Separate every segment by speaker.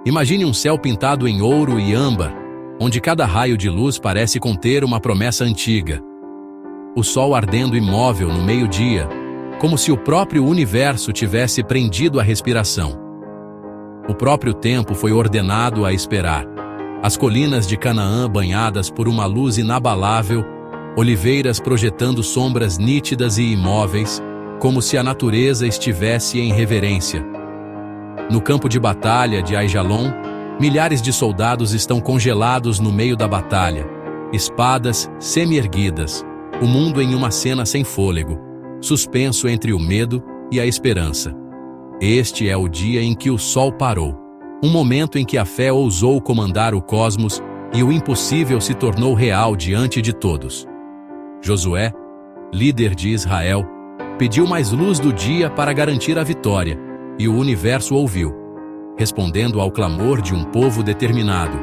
Speaker 1: Imagine um céu pintado em ouro e âmbar, onde cada raio de luz parece conter uma promessa antiga. O sol ardendo imóvel no meio-dia, como se o próprio universo tivesse prendido a respiração. O próprio tempo foi ordenado a esperar. As colinas de Canaã banhadas por uma luz inabalável, oliveiras projetando sombras nítidas e imóveis, como se a natureza estivesse em reverência. No campo de batalha de Aijalon, milhares de soldados estão congelados no meio da batalha, espadas semi-erguidas, o mundo em uma cena sem fôlego, suspenso entre o medo e a esperança. Este é o dia em que o sol parou, um momento em que a fé ousou comandar o cosmos e o impossível se tornou real diante de todos. Josué, líder de Israel, pediu mais luz do dia para garantir a vitória, e o universo ouviu, respondendo ao clamor de um povo determinado.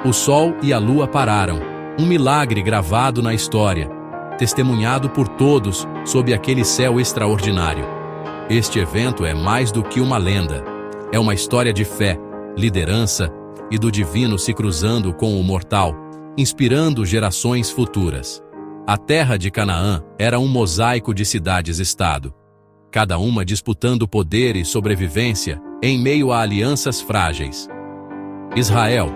Speaker 1: O sol e a lua pararam, um milagre gravado na história, testemunhado por todos sob aquele céu extraordinário. Este evento é mais do que uma lenda. É uma história de fé, liderança e do divino se cruzando com o mortal, inspirando gerações futuras. A terra de Canaã era um mosaico de cidades-estado, cada uma disputando poder e sobrevivência em meio a alianças frágeis. Israel,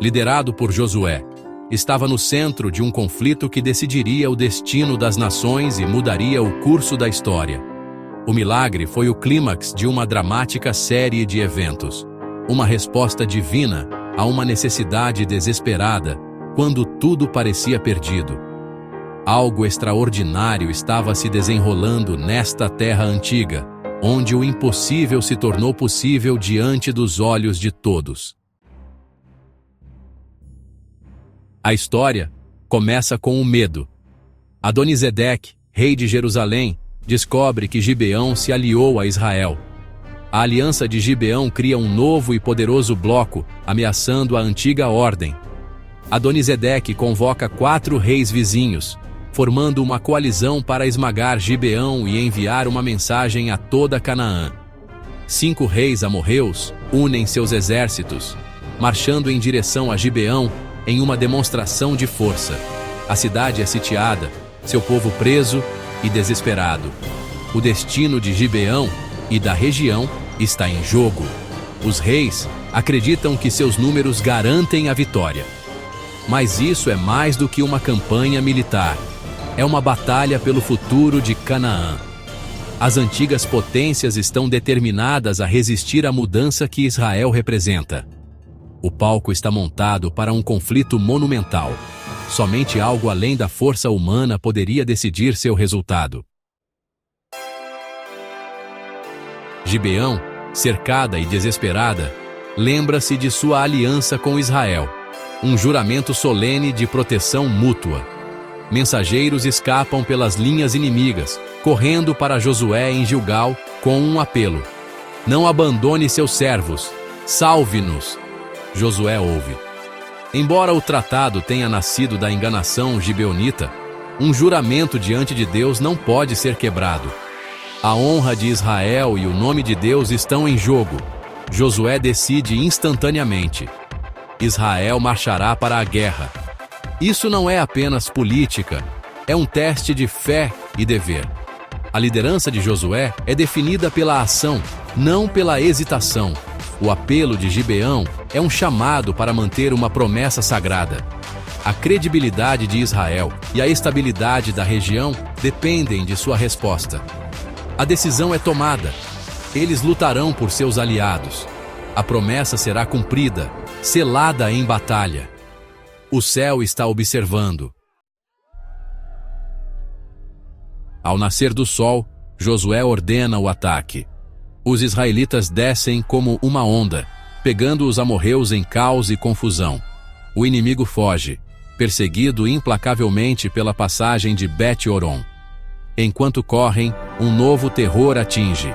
Speaker 1: liderado por Josué, estava no centro de um conflito que decidiria o destino das nações e mudaria o curso da história. O milagre foi o clímax de uma dramática série de eventos, uma resposta divina a uma necessidade desesperada, quando tudo parecia perdido. Algo extraordinário estava se desenrolando nesta terra antiga, onde o impossível se tornou possível diante dos olhos de todos. A história começa com o medo. Adonisedeque, rei de Jerusalém, descobre que Gibeão se aliou a Israel. A aliança de Gibeão cria um novo e poderoso bloco, ameaçando a antiga ordem. Adonisedeque convoca 4 reis vizinhos, formando uma coalizão para esmagar Gibeão e enviar uma mensagem a toda Canaã. 5 reis amorreus unem seus exércitos, marchando em direção a Gibeão em uma demonstração de força. A cidade é sitiada, seu povo preso e desesperado. O destino de Gibeão e da região está em jogo. Os reis acreditam que seus números garantem a vitória. Mas isso é mais do que uma campanha militar. É uma batalha pelo futuro de Canaã. As antigas potências estão determinadas a resistir à mudança que Israel representa. O palco está montado para um conflito monumental. Somente algo além da força humana poderia decidir seu resultado. Gibeão, cercada e desesperada, lembra-se de sua aliança com Israel, um juramento solene de proteção mútua. Mensageiros escapam pelas linhas inimigas, correndo para Josué em Gilgal com um apelo: não abandone seus servos, salve-nos. Josué ouve. Embora o tratado tenha nascido da enganação gibeonita, um juramento diante de Deus não pode ser quebrado. A honra de Israel e o nome de Deus estão em jogo. Josué decide instantaneamente: Israel marchará para a guerra. Isso não é apenas política, é um teste de fé e dever. A liderança de Josué é definida pela ação, não pela hesitação. O apelo de Gibeão é um chamado para manter uma promessa sagrada. A credibilidade de Israel e a estabilidade da região dependem de sua resposta. A decisão é tomada. Eles lutarão por seus aliados. A promessa será cumprida, selada em batalha. O céu está observando. Ao nascer do sol, Josué ordena o ataque. Os israelitas descem como uma onda, pegando os amorreus em caos e confusão. O inimigo foge, perseguido implacavelmente pela passagem de Bet-Horon. Enquanto correm, um novo terror atinge.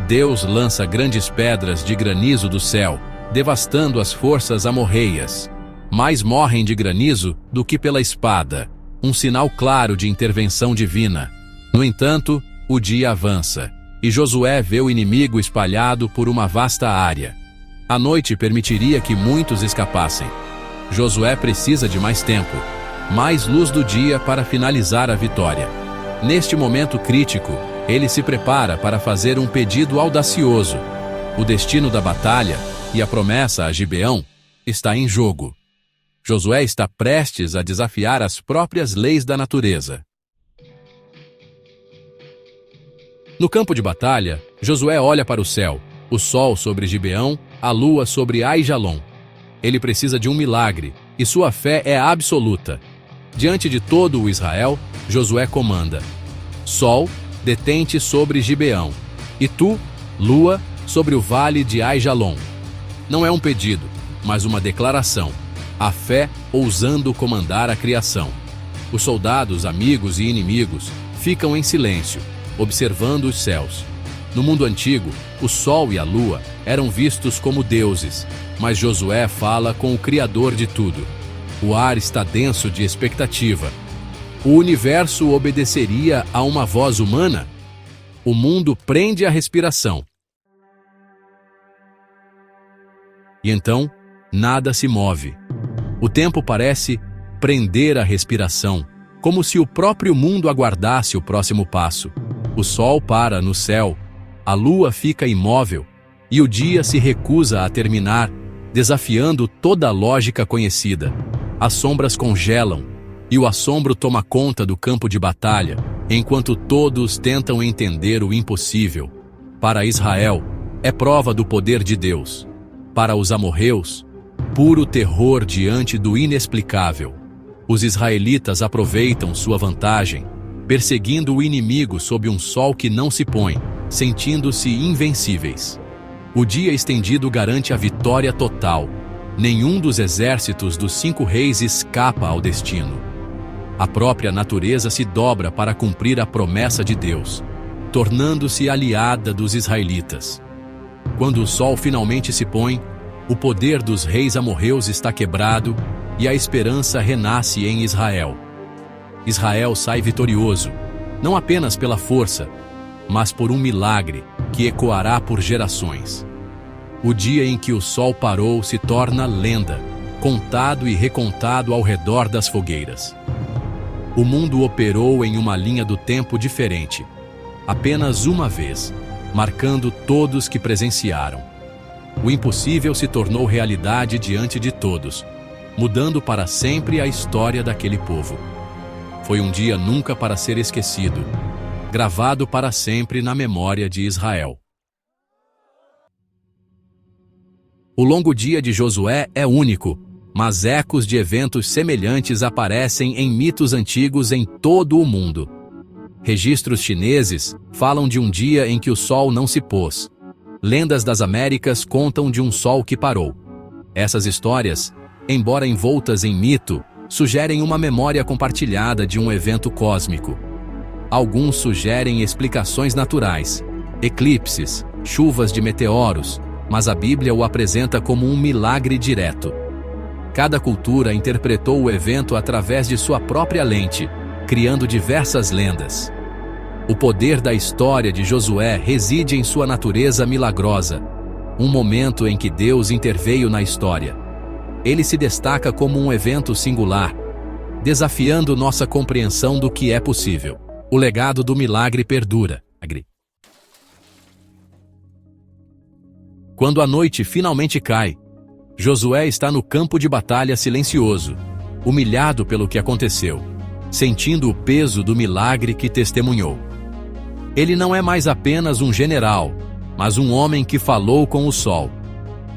Speaker 1: Deus lança grandes pedras de granizo do céu, devastando as forças amorreias. Mais morrem de granizo do que pela espada, um sinal claro de intervenção divina. No entanto, o dia avança, e Josué vê o inimigo espalhado por uma vasta área. A noite permitiria que muitos escapassem. Josué precisa de mais tempo, mais luz do dia para finalizar a vitória. Neste momento crítico, ele se prepara para fazer um pedido audacioso. O destino da batalha e a promessa a Gibeão está em jogo. Josué está prestes a desafiar as próprias leis da natureza. No campo de batalha, Josué olha para o céu, o sol sobre Gibeão, a lua sobre Aijalon. Ele precisa de um milagre, e sua fé é absoluta. Diante de todo o Israel, Josué comanda: Sol, detente sobre Gibeão, e tu, lua, sobre o vale de Aijalon. Não é um pedido, mas uma declaração. A fé ousando comandar a criação. Os soldados, amigos e inimigos ficam em silêncio, observando os céus. No mundo antigo, o sol e a lua eram vistos como deuses, mas Josué fala com o Criador de tudo. O ar está denso de expectativa. O universo obedeceria a uma voz humana? O mundo prende a respiração. E então, nada se move. O tempo parece prender a respiração, como se o próprio mundo aguardasse o próximo passo. O sol para no céu, a lua fica imóvel, e o dia se recusa a terminar, desafiando toda a lógica conhecida. As sombras congelam, e o assombro toma conta do campo de batalha, enquanto todos tentam entender o impossível. Para Israel, é prova do poder de Deus. Para os amorreus, puro terror diante do inexplicável. Os israelitas aproveitam sua vantagem, perseguindo o inimigo sob um sol que não se põe, sentindo-se invencíveis. O dia estendido garante a vitória total. Nenhum dos exércitos dos 5 reis escapa ao destino. A própria natureza se dobra para cumprir a promessa de Deus, tornando-se aliada dos israelitas. Quando o sol finalmente se põe, o poder dos reis amorreus está quebrado e a esperança renasce em Israel. Israel sai vitorioso, não apenas pela força, mas por um milagre que ecoará por gerações. O dia em que o sol parou se torna lenda, contado e recontado ao redor das fogueiras. O mundo operou em uma linha do tempo diferente, apenas uma vez, marcando todos que presenciaram. O impossível se tornou realidade diante de todos, mudando para sempre a história daquele povo. Foi um dia nunca para ser esquecido, gravado para sempre na memória de Israel. O longo dia de Josué é único, mas ecos de eventos semelhantes aparecem em mitos antigos em todo o mundo. Registros chineses falam de um dia em que o sol não se pôs. Lendas das Américas contam de um sol que parou. Essas histórias, embora envoltas em mito, sugerem uma memória compartilhada de um evento cósmico. Alguns sugerem explicações naturais, eclipses, chuvas de meteoros, mas a Bíblia o apresenta como um milagre direto. Cada cultura interpretou o evento através de sua própria lente, criando diversas lendas. O poder da história de Josué reside em sua natureza milagrosa, um momento em que Deus interveio na história. Ele se destaca como um evento singular, desafiando nossa compreensão do que é possível. O legado do milagre perdura. Quando a noite finalmente cai, Josué está no campo de batalha silencioso, humilhado pelo que aconteceu, sentindo o peso do milagre que testemunhou. Ele não é mais apenas um general, mas um homem que falou com o sol,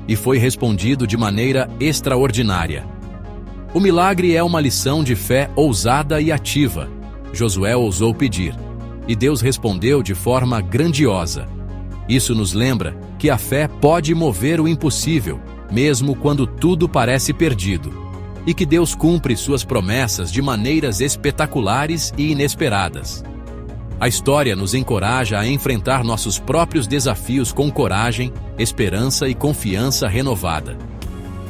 Speaker 1: e foi respondido de maneira extraordinária. O milagre é uma lição de fé ousada e ativa. Josué ousou pedir, e Deus respondeu de forma grandiosa. Isso nos lembra que a fé pode mover o impossível, mesmo quando tudo parece perdido, e que Deus cumpre suas promessas de maneiras espetaculares e inesperadas. A história nos encoraja a enfrentar nossos próprios desafios com coragem, esperança e confiança renovada.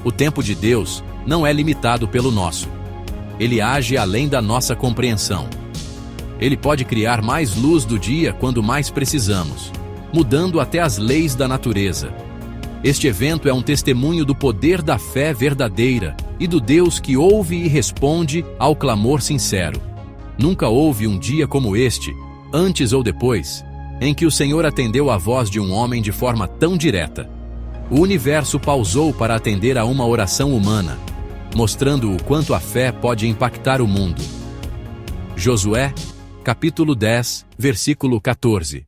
Speaker 1: O tempo de Deus não é limitado pelo nosso. Ele age além da nossa compreensão. Ele pode criar mais luz do dia quando mais precisamos, mudando até as leis da natureza. Este evento é um testemunho do poder da fé verdadeira e do Deus que ouve e responde ao clamor sincero. Nunca houve um dia como este, antes ou depois, em que o Senhor atendeu à voz de um homem de forma tão direta. O universo pausou para atender a uma oração humana, mostrando o quanto a fé pode impactar o mundo. Josué, capítulo 10, versículo 14.